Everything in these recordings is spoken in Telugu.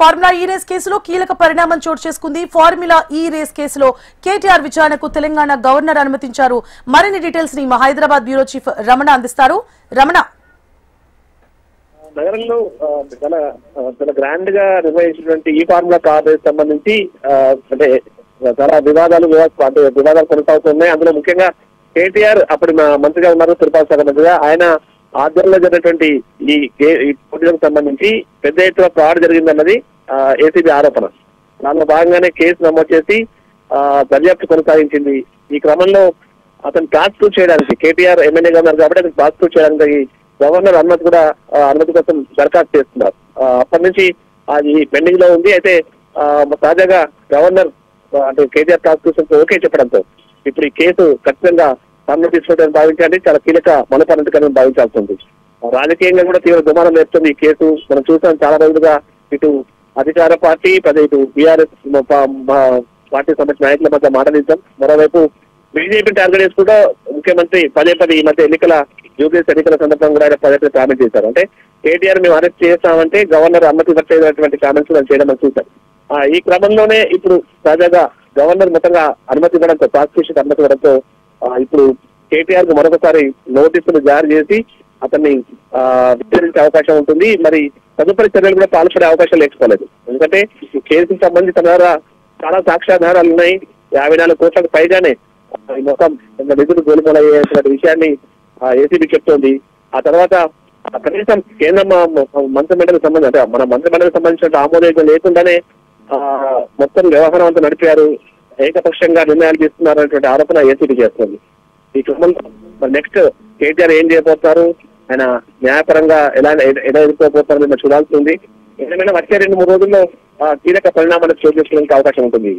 ఫార్ములా ఈ రేస్ కేసులో కీలక పరిణామం చోటు చేసుకుంది. ఫార్ములా ఈ రేస్ కేసులో కేటీఆర్ విచారణకు తెలంగాణ గవర్నర్ అనుమతించారు. మరిన్ని డీటెయిల్స్ ని మా హైదరాబాద్ బ్యూరో చీఫ్ రమణ అందిస్తారు. రమణ, నగరంలో చాలా గ్రాండ్ గా నిర్వహించినటువంటి ఈ ఫార్ములా కార్ రేస్ సంబంధించి అంటే చాలా వివాదాలు కొనసాగుతున్నాయి. అందులో ముఖ్యంగా కేటీఆర్ అప్పుడు మంత్రిగా ఉన్నారు, తిరుపతి శాఖ మంత్రిగా. ఆయన ఆధ్వర్యంలో జరిగినటువంటి ఈ పోటీలకు సంబంధించి పెద్ద ఎత్తున ఫ్రాడ్ జరిగిందన్నది ఏసీబీ ఆరోపణ. దానిలో భాగంగానే కేసు నమోదు చేసి దర్యాప్తు కొనసాగించింది. ఈ క్రమంలో అతను ప్రాసిక్యూట్ చేయడానికి, కేటీఆర్ ఎమ్మెల్యేగా ఉన్నారు కాబట్టి అతను ప్రాసిక్యూట్ చేయడానికి గవర్నర్ అనుమతి కోసం దరఖాస్తు చేస్తున్నారు. అప్పటి నుంచి అది పెండింగ్ లో ఉంది. అయితే తాజాగా గవర్నర్ అంటే కేటీఆర్ ప్రాసిక్యూషన్ ఓకే చెప్పడంతో ఇప్పుడు ఈ కేసు ఖచ్చితంగా తనను తీసుకుంటారని భావించాలి. చాలా కీలక మనపరంతకని భావించాల్సి ఉంది. రాజకీయంగా కూడా తీవ్ర దుమారం లేస్తుంది ఈ కేసు. మనం చూసాం చాలా రోజులుగా ఇటు అధికార పార్టీ ఇటు బీఆర్ఎస్ పార్టీ సంబంధించిన నాయకుల మధ్య మాటలిద్దాం. మరోవైపు బీజేపీ టార్గెట్ చేసుకుంటూ ముఖ్యమంత్రి పదే ఈ మధ్య యూపీఎస్ ఎన్నికల సందర్భంగా కూడా ఆయన పదే కామెంట్ చేశారు. అంటే కేటీఆర్ మేము అరెస్ట్ చేస్తామంటే గవర్నర్ అనుమతి ఇవ్వట్లేనటువంటి కామెంట్స్ మనం చేయడం మనం చూసాం. ఈ క్రమంలోనే ఇప్పుడు తాజాగా గవర్నర్ మొత్తంగా అనుమతి ఇవ్వడంతో, ప్రాసిక్యూషన్ అనుమతి ఇవ్వడంతో ఇప్పుడు కేటీఆర్ కు మరొకసారి నోటీసులు జారీ చేసి అతన్ని విచారించే అవకాశం ఉంటుంది. మరి తదుపరి చర్యలు కూడా పాల్పడే అవకాశం లేకపోలేదు. ఎందుకంటే ఈ కేసుకు సంబంధించిన ద్వారా చాలా సాక్ష్యాధారాలు ఉన్నాయి. 54 కోట్లకు పైగానే మొత్తం నిధులు గోలుమోలయ్యేటువంటి విషయాన్ని ఏసీబీ చెప్తోంది. ఆ తర్వాత కనీసం కేంద్ర మంత్రిమండలికి సంబంధించి అంటే మన మంత్రిమండలికి సంబంధించిన ఆమోదం లేకుండానే మొత్తం వ్యవహారం అంతా నడిపారు, ఏకపక్షంగా నిర్ణయాలు తీసుకున్నారు అనేటువంటి ఆరోపణ ఏసీబీ చేస్తుంది. ఈ క్రమంలో నెక్స్ట్ కేటీఆర్ ఏం చేయబోతున్నారు, ఆయన న్యాయపరంగా ఎలా ఎదుర్కోబోతారని మనం చూడాల్సి ఉంది. ఏదైనా వచ్చే 2-3 రోజుల్లో కీలక పరిణామాలు చోటు చేసుకోవడానికి అవకాశం ఉంటుంది.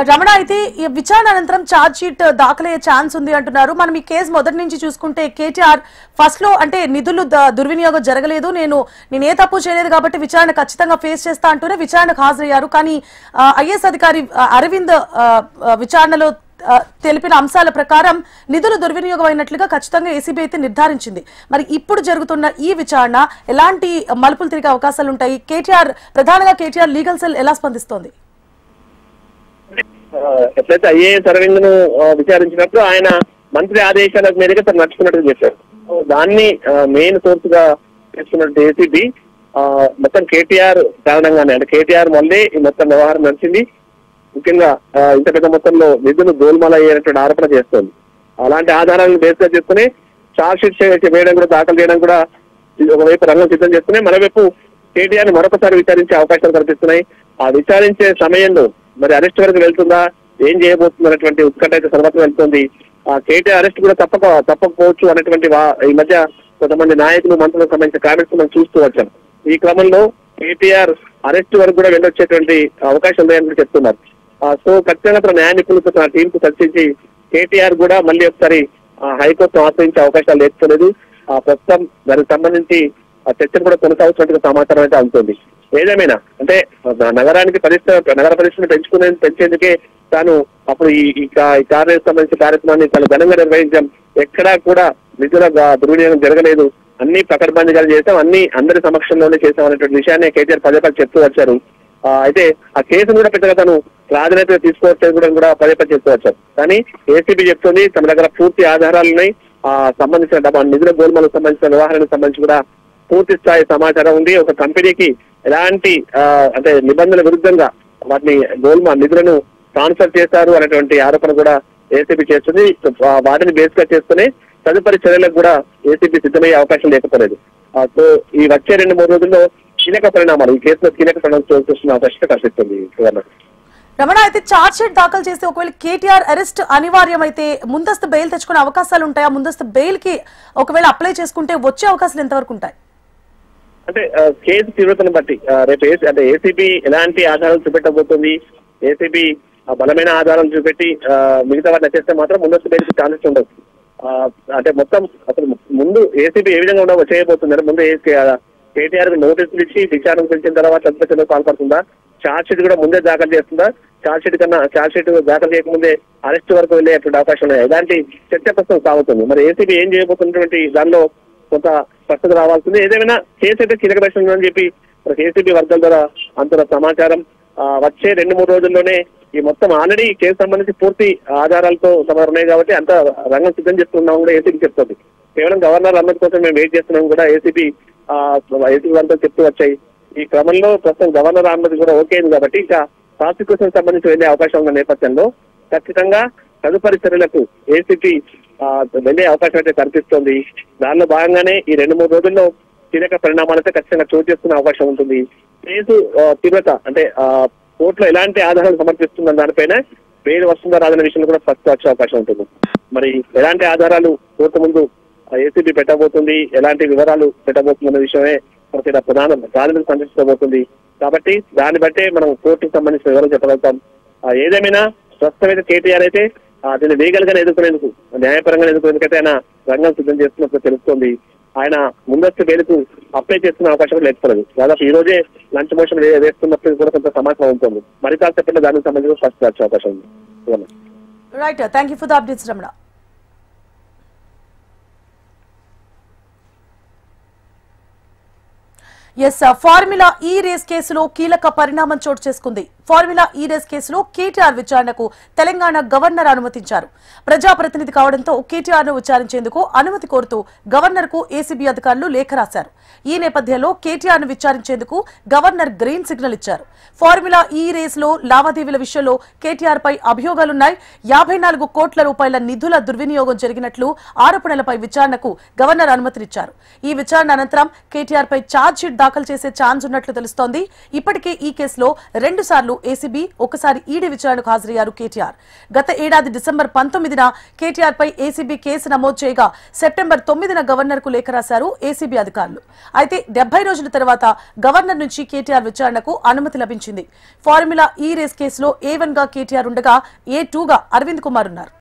రమణ, అయితే ఈ విచారణ అనంతరం ఛార్జ్ షీట్ దాఖలయ్యే ఛాన్స్ ఉంది అంటున్నారు. మనం ఈ కేసు మొదటి నుంచి చూసుకుంటే కేటీఆర్ ఫస్ట్ లో అంటే నిధులు దుర్వినియోగం జరగలేదు, నేను ఏ తప్పు చేయలేదు కాబట్టి విచారణ ఖచ్చితంగా ఫేస్ చేస్తా అంటూనే విచారణకు హాజరయ్యారు. కానీ ఐఏఎస్ అధికారి అరవింద్ విచారణలో తెలిపిన అంశాల ప్రకారం నిధులు దుర్వినియోగం అయినట్లుగా ఖచ్చితంగా ఏసీబీ అయితే నిర్ధారించింది. మరి ఇప్పుడు జరుగుతున్న ఈ విచారణ ఎలాంటి మలుపులు తిరిగే అవకాశాలు ఉంటాయి? ప్రధానంగా కేటీఆర్ లీగల్ సెల్ ఎలా స్పందిస్తోంది? ఎట్లయితే ఐఏఎస్ అరవింద్ ను విచారించినప్పుడు ఆయన మంత్రి ఆదేశాల మేరకు తను నడుచుకున్నట్టు చెప్పారు. దాన్ని మెయిన్ సోర్స్ గా తీసుకున్నట్టు ఏసీబీ మొత్తం కేటీఆర్ కారణంగానే, అంటే కేటీఆర్ వల్లే ఈ మొత్తం వ్యవహారం నడిచింది. ముఖ్యంగా ఇంత పెద్ద మొత్తంలో నిధులు గోల్మాల అయ్యేటువంటి ఆరోపణ చేస్తోంది. అలాంటి ఆధారాలను బేస్ గా చేసుకుని ఛార్జ్ షీట్ వేయడం కూడా, దాఖలు చేయడం కూడా ఒకవైపు రంగం సిద్ధం చేస్తున్నాయి. మరోవైపు కేటీఆర్ ని మరొకసారి విచారించే అవకాశాలు కనిపిస్తున్నాయి. ఆ విచారించే సమయంలో మరి అరెస్ట్ వరకు వెళ్తుందా, ఏం చేయబోతుంది అనేటువంటి ఉత్కంఠ అయితే సర్వత్రం వెళ్తుంది. కేటీఆర్ అరెస్ట్ కూడా తప్పకపోవచ్చు అనేటువంటి ఈ మధ్య కొంతమంది నాయకులు, మంత్రులకు సంబంధించిన కామెంట్స్ మనం చూస్తూ వచ్చాం. ఈ క్రమంలో కేటీఆర్ అరెస్ట్ వరకు కూడా వెళ్ళొచ్చేటువంటి అవకాశం ఉందని చెప్తున్నారు. సో ఖచ్చితంగా తన న్యాయ నిపుణులతో తన టీం కు చర్చించి కేటీఆర్ కూడా మళ్ళీ ఒకసారి హైకోర్టును ఆశ్రయించే అవకాశాలు లేకపోలేదు. ప్రస్తుతం దానికి సంబంధించి చర్చలు కూడా కొనసాగుతున్నట్టుగా సమాచారం అయితే అందుతుంది. ఏదేమైనా అంటే నగరానికి నగర పరిస్థితిని పెంచేందుకే తాను అప్పుడు ఈ కార్ రేస్ సంబంధించిన కార్యక్రమాన్ని చాలా ఘనంగా నిర్వహించాం, ఎక్కడా కూడా నిధుల దుర్వినియోగం జరగలేదు, అన్ని పకడ్బందీగా చేశాం, అందరి సమక్షంలోనే చేశాం అనేటువంటి విషయాన్ని కేటీఆర్ పదే చెప్తూ వచ్చారు. అయితే ఆ కేసును కూడా పెద్దగా తను ప్రాధాన్యత తీసుకోవచ్చని కూడా పదే చెప్తూ వచ్చారు. కానీ ఏసీబీ చెప్తుంది తమ దగ్గర పూర్తి ఆధారాలు ఉన్నాయి. సంబంధించిన నిధుల గోల్మాలకు సంబంధించిన వ్యవహారానికి సంబంధించి కూడా పూర్తి స్థాయి సమాచారం ఉంది. ఒక కంపెనీకి ఎలాంటి అంటే నిబంధనల విరుద్ధంగా వాటిని నిధులను ట్రాన్స్ఫర్ చేశారు అనేటువంటి ఆరోపణ కూడా ఏసీబీ చేస్తుంది. వాటిని బేస్ గా చేసుకుని తదుపరి చర్యలకు కూడా ఏసీబీ సిద్ధమయ్యే అవకాశం లేకపోలేదు. సో ఈ వచ్చే 2-3 రోజుల్లో కీలక పరిణామాలు, ఈ కేసులో కీలక పరిణామాలు చూస్తున్న అవకాశం కనిపిస్తుంది. రమణ, అయితే ఛార్జ్ షీట్ దాఖలు చేస్తే ఒకవేళ కేటీఆర్ అరెస్ట్ అనివార్యమైతే ముందస్తు బెయిల్ తెచ్చుకునే అవకాశాలు ఉంటాయా? ముందస్తు బెయిల్ కి ఒకవేళ అప్లై చేసుకుంటే వచ్చే అవకాశాలు ఎంతవరకు ఉంటాయి? అంటే కేసు తీవ్రతను బట్టి రేపు అంటే ఏసీబీ ఎలాంటి ఆధారాలు చూపెట్టబోతుంది, ఏసీబీ బలమైన ఆధారాలు చూపెట్టి మిగతా వాటిని చేస్తే మాత్రం ముందస్తు బెయిల్ ఛాన్సెస్ ఉండవు. అంటే మొత్తం అసలు ముందు ఏసీబీ ఏ విధంగా చేయబోతుంది, ముందు కేటీఆర్ నోటీసులు ఇచ్చి విచారణ పెంచిన తర్వాత చర్చలో పాల్పడుతుందా, ఛార్జ్ షీట్ కూడా ముందే దాఖలు చేస్తుందా, ఛార్జ్ షీట్ దాఖలు చేయకముందే అరెస్ట్ వరకు వెళ్ళేటువంటి అవకాశం ఉన్నాయి. ఇలాంటి చర్చ ప్రస్తుతం సాగుతుంది. మరి ఏసీబీ ఏం చేయబోతున్నటువంటి దానిలో కొంత స్పష్టత రావాల్సింది. ఏదేమైనా కేసు అయితే కీలక దర్శనం అని చెప్పి మనకి ఏసీబీ వర్గాల ద్వారా అంత సమాచారం వచ్చే 2-3 రోజుల్లోనే ఈ మొత్తం ఆల్రెడీ కేసు సంబంధించి పూర్తి ఆధారాలతో ఉన్నాయి కాబట్టి అంత రంగం సిద్ధం చేస్తున్నాం కూడా ఏసీబీ చెప్తుంది. కేవలం గవర్నర్ అనుమతి కోసం మేము వెయిట్ చేస్తున్నాం కూడా ఏసీబీ వర్గాలు చెప్తూ వచ్చాయి. ఈ క్రమంలో ప్రస్తుతం గవర్నర్ అనుమతి కూడా ఓకే అయింది కాబట్టి ఇంకా ప్రాసిక్యూషన్ సంబంధించి వెళ్లే అవకాశం ఉన్న నేపథ్యంలో ఖచ్చితంగా తదుపరి చర్యలకు ఏసీపీ వెళ్లే అవకాశం అయితే కనిపిస్తోంది. దానిలో భాగంగానే ఈ 2-3 రోజుల్లో కీలక పరిణామాలైతే ఖచ్చితంగా చోటు చేసుకునే అవకాశం ఉంటుంది. కేసు తీవ్రత అంటే కోర్టులో ఎలాంటి ఆధారాలు సమర్పిస్తుందని దానిపైన బెయిల్ వస్తుందా రాదనే విషయంలో కూడా స్పష్టత వచ్చే అవకాశం ఉంటుంది. మరి ఎలాంటి ఆధారాలు కోర్టు ముందు ఏసీబీ పెట్టబోతుంది, ఎలాంటి వివరాలు పెట్టబోతుంది అనే విషయమే మనకి ప్రాథమిక సందర్శించబోతుంది. కాబట్టి దాన్ని బట్టే మనం కోర్టుకు సంబంధించిన వివరాలు చెప్పగలుగుతాం. ఏదేమైనా ప్రస్తుతం అయితే కేటీఆర్ అయితే దీన్ని లీగల్ గానే ఎదుర్కొనేందుకు, న్యాయపరంగా ఎదుర్కొనేందుకైతే ఆయన రంగం సిద్ధం చేస్తున్నట్లు తెలుస్తోంది. ఆయన ముందస్తు బెయిల్కు అప్లై చేస్తున్న అవకాశం కూడా లేకపోలేదు. దాదాపు ఈ రోజే లంచ్ మోషన్ వేస్తున్నప్పుడు కూడా కొంత సమాచారం ఉంటుంది. మరి కాసేపట్లో దానికి సంబంధించి ఫస్ట్ వచ్చే అవకాశం ఉంది. Right, thank you for the updates Ramana. Yes, formula E race కేసులో కీలక పరిణామం చోటు చేసుకుంది. ఫార్ములా ఈ రేస్ కేసులో కేటీఆర్ విచారణకు తెలంగాణ గవర్నర్ అనుమతించారు. ప్రజాప్రతినిధి కావడంతో కేటీఆర్ ను విచారించేందుకు అనుమతి కోరుతూ గవర్నర్ కు ఏసీబీ అధికారులు లేఖ రాశారు. ఈ నేపథ్యంలో కేటీఆర్ ను విచారించేందుకు గవర్నర్ గ్రీన్ సిగ్నల్ ఇచ్చారు. ఫార్ములా ఈ రేస్ లో లావాదేవీల విషయంలో కేటీఆర్ పై అభియోగాలున్నాయి. 54 కోట్ల రూపాయల నిధుల దుర్వినియోగం జరిగినట్లు ఆరోపణలపై విచారణకు గవర్నర్ అనుమతినిచ్చారు. ఈ విచారణ అనంతరం కేటీఆర్ పై ఛార్జ్ షీట్ దాఖలు చేసే ఛాన్స్ ఉన్నట్లు తెలుస్తోంది. ఇప్పటికే ఈ కేసులో 2 సార్లు ఏసీబీ, ఒకసారి ఈడీ విచారణకు హాజరయ్యారు కేటీఆర్. గత ఏడాది డిసెంబర్ 19న కేటీఆర్ పై ఏసీబీ కేసు నమోదు చేయగా సెప్టెంబర్ 9న గవర్నర్ కు లేఖ రాశారు ఏసీబీ అధికారులు. అయితే 70 రోజుల తర్వాత గవర్నర్ నుంచి కేటీఆర్ విచారణకు అనుమతి లభించింది. ఫార్ములా ఈ రేస్ కేసులో A1 గా కేటీఆర్ ఉండగా A2 గా అరవింద్ కుమార్ ఉన్నారు.